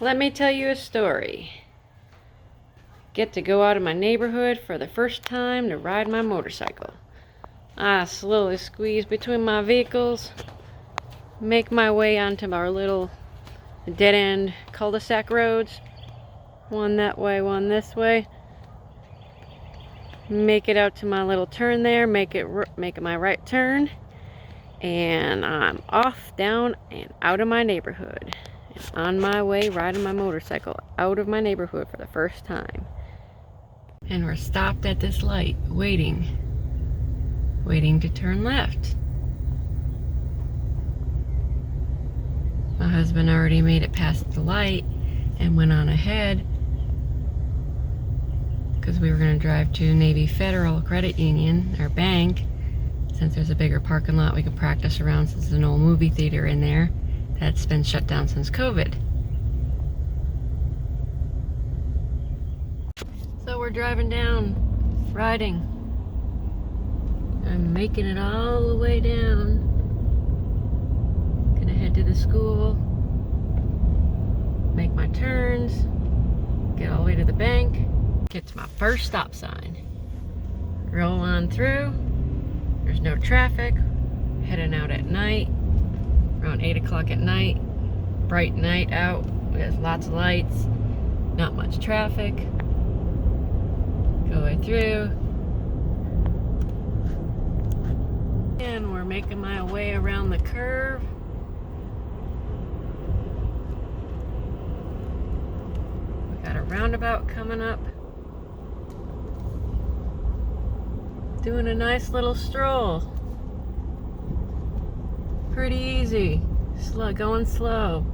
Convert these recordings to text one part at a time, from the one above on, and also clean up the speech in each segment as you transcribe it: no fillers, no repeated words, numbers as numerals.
Let me tell you a story. Get to go out of my neighborhood for the first time to ride my motorcycle. I slowly squeeze between my vehicles, make my way onto our little dead-end cul-de-sac roads. One that way, one this way. Make it out to my little turn there, make it my right turn, and I'm off, down, and out of my neighborhood. On my way riding my motorcycle out of my neighborhood for the first time. And we're stopped at this light, waiting to turn left. My husband already made it past the light and went on ahead because we were going to drive to Navy Federal Credit Union, our bank. Since there's a bigger parking lot we could practice around, since there's an old movie theater in there that's been shut down since COVID. So we're driving down, riding. I'm making it all the way down. Gonna head to the school, make my turns, get all the way to the bank, get to my first stop sign. Roll on through. There's no traffic. Heading out at night, around 8 o'clock at night. Bright night out. There's lots of lights, not much traffic. Go right through. And we're making my way around the curve. We got a roundabout coming up. Doing a nice little stroll. Pretty easy. Going slow.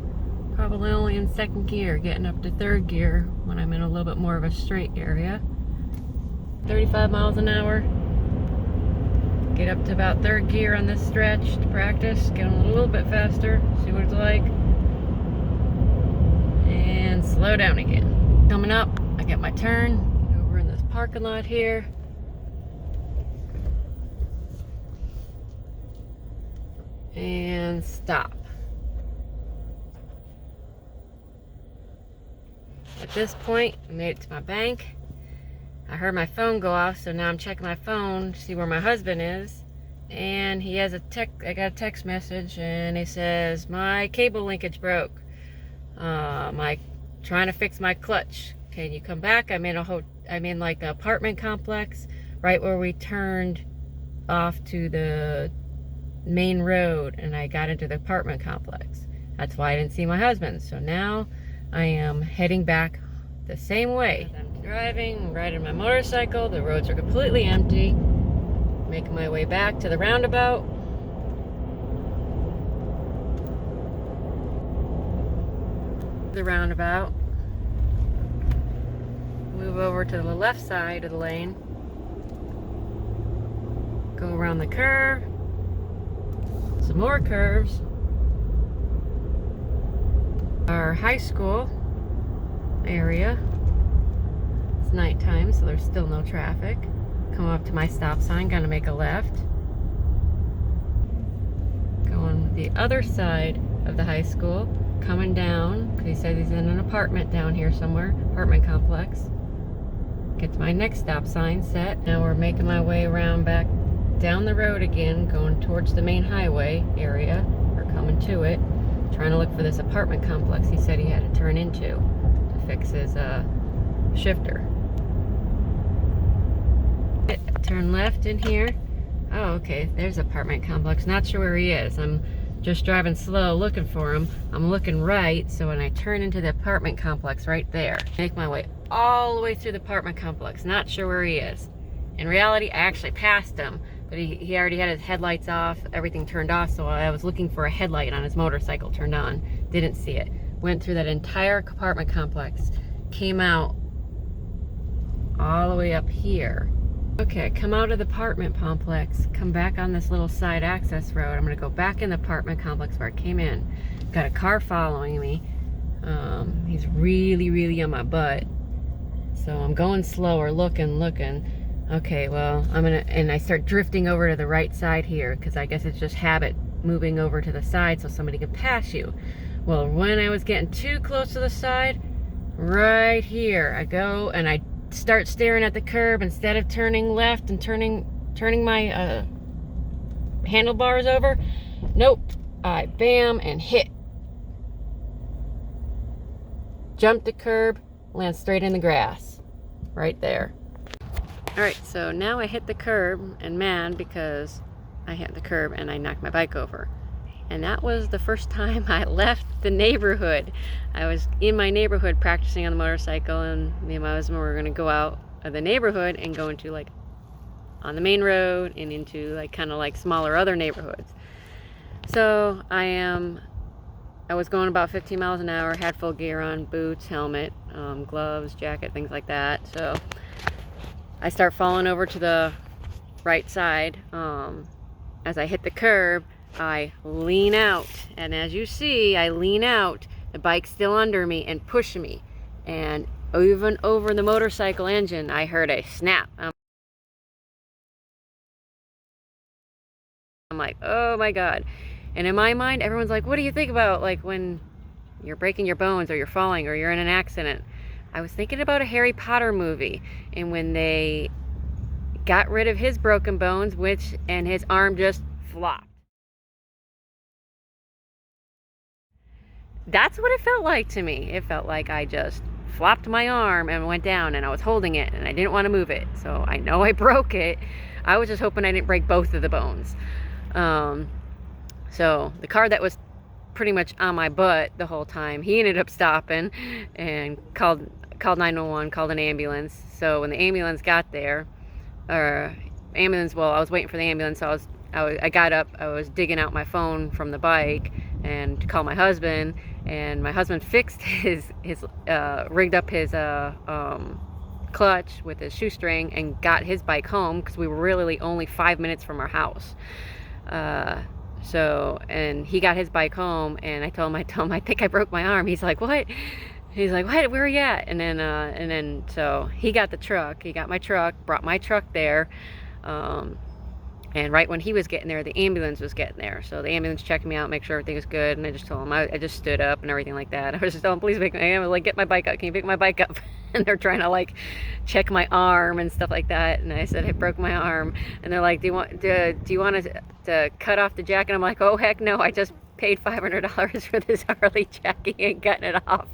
Probably only in second gear, getting up to third gear when I'm in a little bit more of a straight area. 35 miles an hour. Get up to about third gear on this stretch to practice. Get a little bit faster, see what it's like. And slow down again. Coming up, I get my turn. Over in this parking lot here. And stop. At this point, I made it to my bank. I heard my phone go off, so now I'm checking my phone to see where my husband is. And he has I got a text message, and he says, my cable linkage broke. Trying to fix my clutch. Can you come back? I'm in like the apartment complex, right where we turned off to the main road, and I got into the apartment complex. That's why I didn't see my husband. So now I am heading back the same way. As I'm driving, riding my motorcycle, the roads are completely empty. Making my way back to the roundabout. The roundabout. Move over to the left side of the lane. Go around the curve. Some more curves. Our high school area. It's nighttime, so there's still no traffic. Come up to my stop sign, gonna make a left. Going the other side of the high school, coming down, because he says he's in an apartment down here somewhere, apartment complex. Get to my next stop sign set. Now we're making my way around back down the road again, going towards the main highway area, or coming to it, trying to look for this apartment complex he said he had to turn into to fix his shifter. Turn left in here. Oh, okay, there's apartment complex. Not sure where he is. I'm just driving slow looking for him. I'm looking right, so when I turn into the apartment complex right there, make my way all the way through the apartment complex. Not sure where he is. In reality, I actually passed him, but he already had his headlights off, everything turned off, so I was looking for a headlight on his motorcycle turned on. Didn't see it. Went through that entire apartment complex, came out all the way up here. Okay, come out of the apartment complex, come back on this little side access road. I'm gonna go back in the apartment complex where I came in. Got a car following me. He's really on my butt. So I'm going slower, looking. Okay, well, and I start drifting over to the right side here, because I guess it's just habit moving over to the side so somebody can pass you. Well, when I was getting too close to the side, right here, I go and I start staring at the curb instead of turning left and turning my handlebars over. Nope. I bam and hit. Jumped the curb, land straight in the grass. Right there. Alright, so now I hit the curb and mad because I hit the curb and I knocked my bike over. And that was the first time I left the neighborhood. I was in my neighborhood practicing on the motorcycle, and me and my husband were going to go out of the neighborhood and go into like on the main road and into like kind of like smaller other neighborhoods. So I was going about 15 miles an hour, had full gear on, boots, helmet, gloves, jacket, things like that. So I start falling over to the right side. As I hit the curb, I lean out, and as you see, I lean out, the bike's still under me and push me, and even over the motorcycle engine I heard a snap. I'm like, oh my god. And in my mind, everyone's like, what do you think about like when you're breaking your bones or you're falling or you're in an accident? I was thinking about a Harry Potter movie, and when they got rid of his broken bones, and his arm just flopped. That's what it felt like to me. It felt like I just flopped my arm and went down, and I was holding it and I didn't want to move it. So I know I broke it. I was just hoping I didn't break both of the bones. So the car that was pretty much on my butt the whole time, he ended up stopping and called 911, called an ambulance. So when the ambulance got there, I was waiting for the ambulance, so I got up, I was digging out my phone from the bike and to call my husband, and my husband fixed rigged up his clutch with his shoestring and got his bike home, because we were really only 5 minutes from our house. And he got his bike home, and I told him I think I broke my arm. He's like, what? He's like, what? Where are you at? And then so he got the truck. He got my truck, brought my truck there. And right when he was getting there, the ambulance was getting there. So the ambulance checked me out, make sure everything was good. And I just told him, I just stood up and everything like that. I was just telling, please get my bike up. Can you pick my bike up? And they're trying to like check my arm and stuff like that. And I said, I broke my arm. And they're like, do you want to cut off the jacket? I'm like, oh heck no, I just paid $500 for this Harley jacket and cutting it off.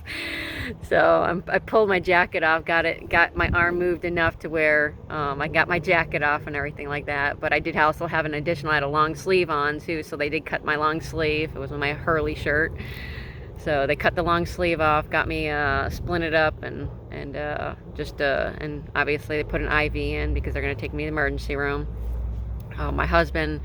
So I pulled my jacket off, got my arm moved enough to where I got my jacket off and everything like that. But I did also have an additional, I had a long sleeve on too, so they did cut my long sleeve. It was my Hurley shirt. So they cut the long sleeve off, got me splinted up, and obviously they put an IV in because they're going to take me to the emergency room. My husband,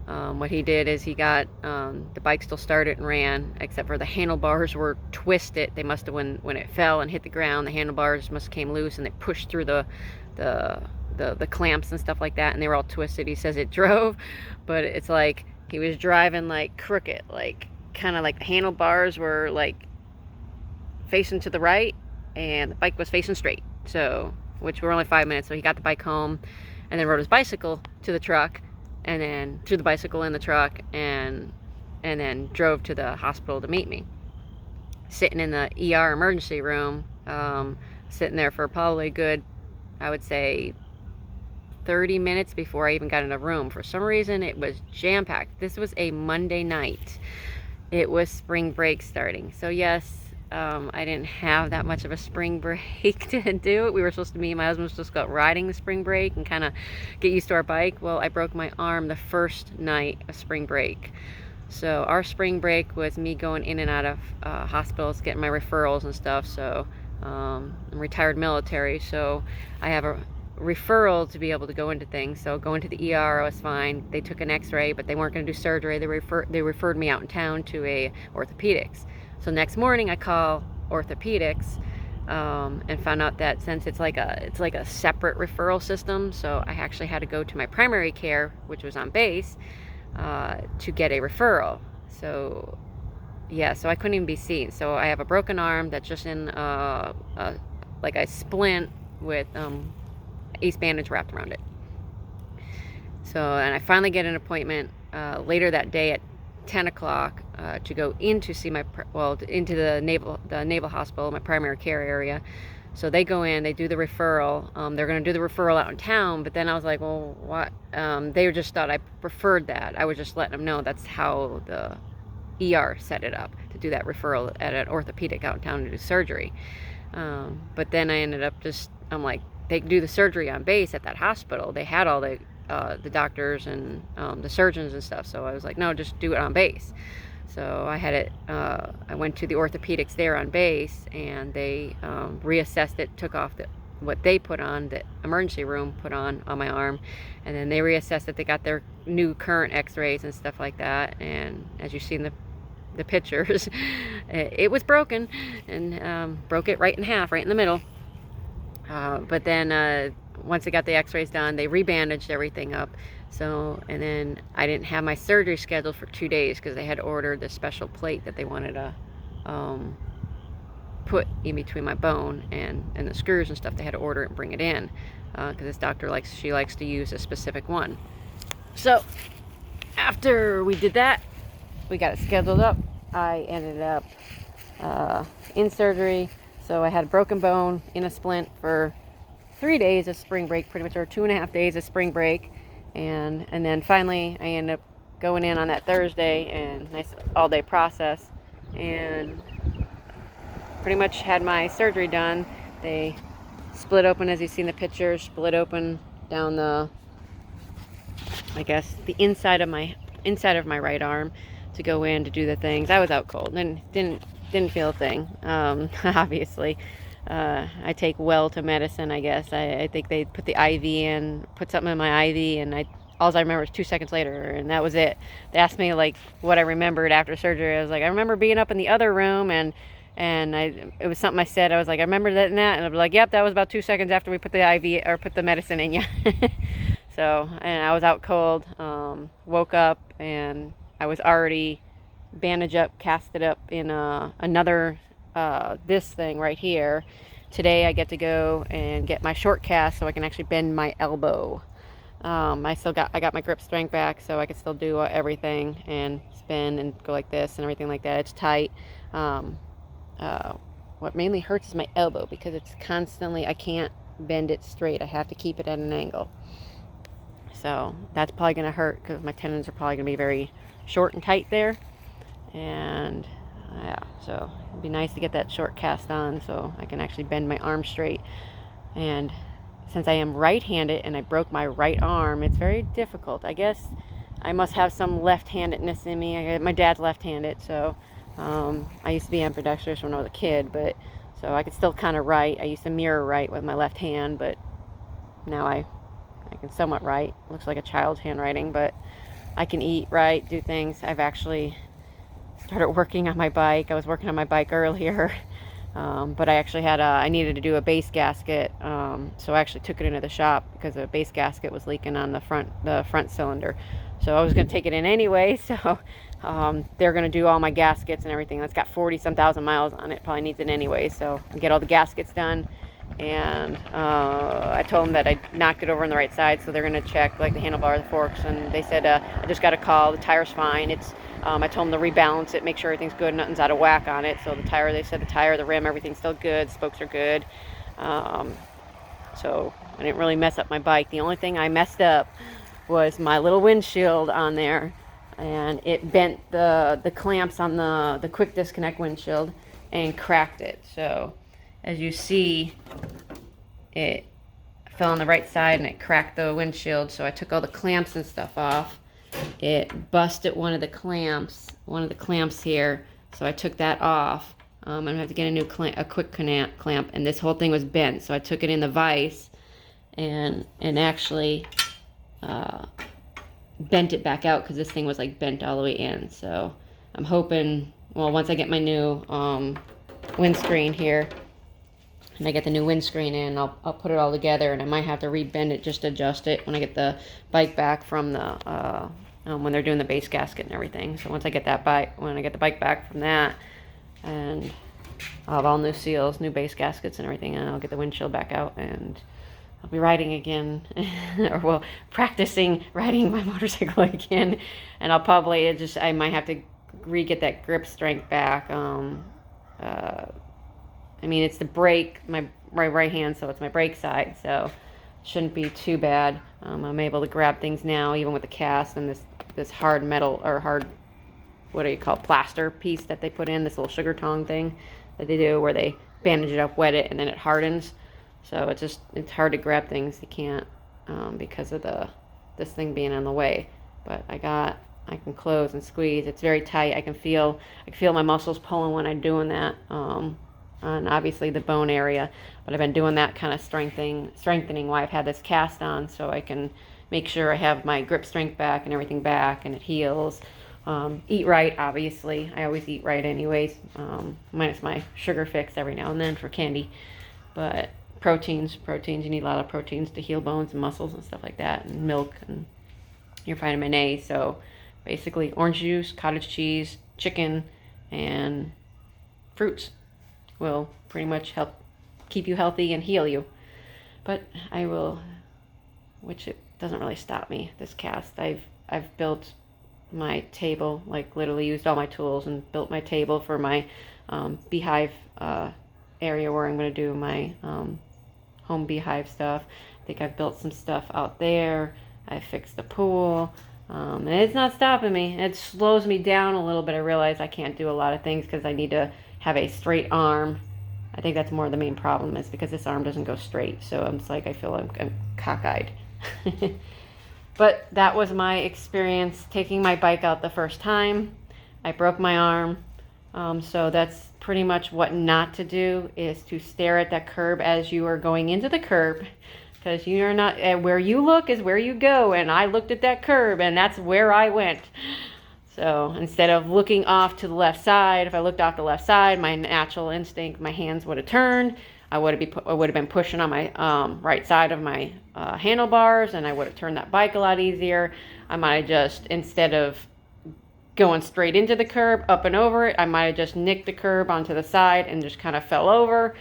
what he did is he got the bike still started and ran, except for the handlebars were twisted. They must have, when it fell and hit the ground, the handlebars must have came loose and they pushed through the clamps and stuff like that, and they were all twisted. He says it drove, but it's like he was driving like crooked, like kind of like the handlebars were like facing to the right and the bike was facing straight. So, which were only 5 minutes. So he got the bike home and then rode his bicycle to the truck, and then threw the bicycle in the truck, and then drove to the hospital to meet me. Sitting in the ER emergency room, sitting there for probably a good, I would say, 30 minutes before I even got in the room. For some reason, it was jam-packed. This was a Monday night. It was spring break starting. So yes, I didn't have that much of a spring break to do it. We were supposed to, me and my husband were supposed to go out riding the spring break and kind of get used to our bike. Well, I broke my arm the first night of spring break. So our spring break was me going in and out of hospitals, getting my referrals and stuff. So I'm retired military, so I have a referral to be able to go into things. So going to the ER, I was fine. They took an x-ray, but they weren't going to do surgery. They referred me out in town to a orthopedics. So next morning I call orthopedics and found out that since it's like a separate referral system, so I actually had to go to my primary care, which was on base, to get a referral. So yeah, so I couldn't even be seen. So I have a broken arm that's just in like a splint with ace bandage wrapped around it. So, and I finally get an appointment later that day at 10 o'clock to go in to see into the naval hospital, my primary care area. So they go in, they do the referral. They're going to do the referral out in town, but then I was like, well, what? They just thought I preferred that. I was just letting them know that's how the ER set it up, to do that referral at an orthopedic out in town to do surgery. But then I ended up I'm like, they can do the surgery on base at that hospital. They had all the doctors and the surgeons and stuff. So I was like, no, just do it on base. So I had it, I went to the orthopedics there on base, and they reassessed it, took off what they put on, the emergency room put on my arm, and then they reassessed it. They got their new current x-rays and stuff like that, and as you see in the pictures, it was broken, and broke it right in half, right in the middle. But then once I got the x-rays done, they rebandaged everything up. So, and then I didn't have my surgery scheduled for 2 days because they had ordered the special plate that they wanted to put in between my bone and the screws and stuff. They had to order it and bring it in because this doctor likes to use a specific one. So after we did that, we got it scheduled up. I ended up in surgery. So I had a broken bone in a splint for 3 days of spring break, pretty much, or 2.5 days of spring break. And then finally I ended up going in on that Thursday, and nice all-day process, and pretty much had my surgery done. They split open, as you see in the picture, split open down the, I guess, the inside of my right arm to go in to do the things. I was out cold and didn't feel a thing. Obviously. I take well to medicine, I guess. I think they put the IV in, put something in my IV, and all I remember is 2 seconds later, and that was it. They asked me like what I remembered after surgery. I was like, I remember being up in the other room, and it was something I said. I was like, I remember that and that, and I'd be like, yep, that was about 2 seconds after we put the IV or put the medicine in you. So, and I was out cold. Woke up and I was already bandaged up, casted up in another. This thing right here. Today I get to go and get my short cast so I can actually bend my elbow. I got my grip strength back, so I can still do everything and spin and go like this and everything like that. It's tight. What mainly hurts is my elbow because it's constantly, I can't bend it straight. I have to keep it at an angle. So that's probably going to hurt because my tendons are probably going to be very short and tight there. And yeah, so it'd be nice to get that short cast on so I can actually bend my arm straight. And since I am right-handed and I broke my right arm, it's very difficult. I guess I must have some left-handedness in me. My dad's left-handed, so I used to be ambidextrous when I was a kid, but so I could still kind of write. I used to mirror write with my left hand, but now I can somewhat write. Looks like a child's handwriting, but I can eat, write, do things. I've actually started working on my bike. I was working on my bike earlier, but I actually I needed to do a base gasket, so I actually took it into the shop because the base gasket was leaking on the front cylinder. So I was going to take it in anyway, so they're going to do all my gaskets and everything. That's got 40-some thousand miles on it, probably needs it anyway, so I'll get all the gaskets done. And I told them that I knocked it over on the right side, so they're going to check like the handlebar, the forks, and they said I just got a call, the tire's fine. I told them to rebalance it, make sure everything's good, nothing's out of whack on it. So they said the tire, the rim, everything's still good, spokes are good. So I didn't really mess up my bike. The only thing I messed up was my little windshield on there, and it bent the clamps on the quick disconnect windshield and cracked it. So as you see, it fell on the right side and it cracked the windshield. So I took all the clamps and stuff off. It busted one of the clamps here, so I took that off. I'm gonna have to get a quick clamp, and this whole thing was bent, so I took it in the vise and actually bent it back out because this thing was like bent all the way in. So I'm hoping, well, once I get my new windscreen here and I get the new windscreen in, I'll put it all together, and I might have to rebend it just to adjust it when I get the bike back from the when they're doing the base gasket and everything. So once I get when I get the bike back from that, and I'll have all new seals, new base gaskets and everything, and I'll get the windshield back out, and I'll be riding again, or well, practicing riding my motorcycle again, and I'll probably I might have to re-get that grip strength back. I mean, it's the brake, my right hand, so it's my brake side, so it shouldn't be too bad. I'm able to grab things now, even with the cast and this hard metal, or hard, what do you call it, plaster piece that they put in, this little sugar tong thing that they do, where they bandage it up, wet it, and then it hardens. So it's hard to grab things. You can't, because of this thing being in the way. But I can close and squeeze. It's very tight. I can feel my muscles pulling when I'm doing that. And obviously the bone area, but I've been doing that kind of strengthening while I've had this cast on, so I can make sure I have my grip strength back and everything back, and it heals. Eat right, obviously. I always eat right anyways, minus my sugar fix every now and then for candy. But proteins, you need a lot of proteins to heal bones and muscles and stuff like that, and milk and your vitamin A. So basically orange juice, cottage cheese, chicken, and fruits will pretty much help keep you healthy and heal you. But I will, which it doesn't really stop me, this cast. I've built my table, like literally used all my tools and built my table for my beehive area where I'm going to do my home beehive stuff. I think I've built some stuff out there. I fixed the pool. And it's not stopping me. It slows me down a little bit. I realize I can't do a lot of things because I need to have a straight arm. I think that's more the main problem, is because this arm doesn't go straight. So I'm just like, I feel I'm cockeyed. But that was my experience taking my bike out the first time. I broke my arm. So that's pretty much what not to do, is to stare at that curb as you are going into the curb. Because you are not, where you look is where you go. And I looked at that curb and that's where I went. So instead of looking off to the left side, if I looked off the left side, my natural instinct, my hands would have turned. I would have been pushing on my right side of my handlebars, and I would have turned that bike a lot easier. I might have just, instead of going straight into the curb, up and over it, I might have just nicked the curb onto the side and just kind of fell over.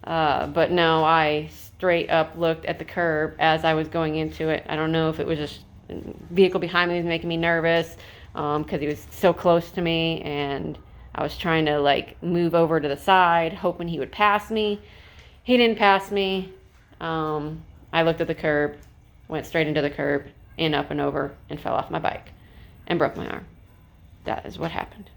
But no, I straight up looked at the curb as I was going into it. I don't know if it was just vehicle behind me was making me nervous, because he was so close to me, and I was trying to like move over to the side, hoping he would pass me. He didn't pass me. I looked at the curb, went straight into the curb, and up and over, and fell off my bike and broke my arm. That is what happened.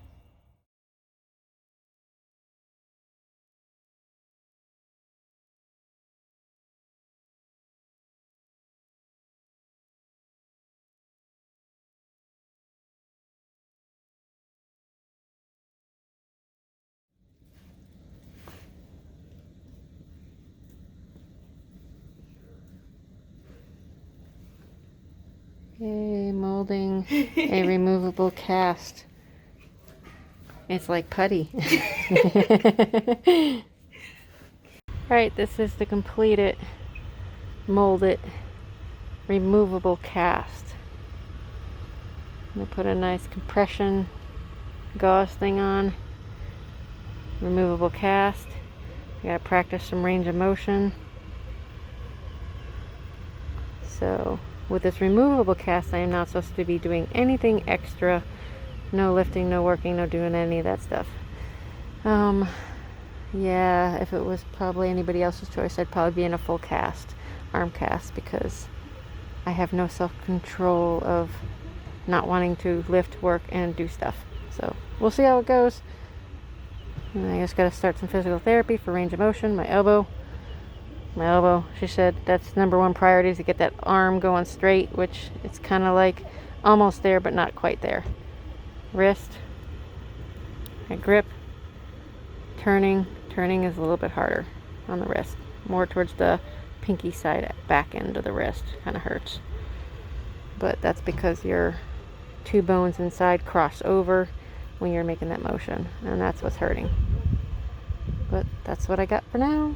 Okay, molding a removable cast. It's like putty. Alright, this is the completed, molded, removable cast. I'm going to put a nice compression gauze thing on. Removable cast. I got to practice some range of motion. So with this removable cast, I am not supposed to be doing anything extra. No lifting, no working, no doing any of that stuff. Yeah, if it was probably anybody else's choice, I'd probably be in a full cast, arm cast, because I have no self-control of not wanting to lift, work, and do stuff. So we'll see how it goes. And I just got to start some physical therapy for range of motion. My elbow, she said that's number one priority, is to get that arm going straight, which it's kind of like almost there, but not quite there. Wrist, my grip, turning is a little bit harder on the wrist, more towards the pinky side, back end of the wrist, kind of hurts. But that's because your two bones inside cross over when you're making that motion, and that's what's hurting. But that's what I got for now.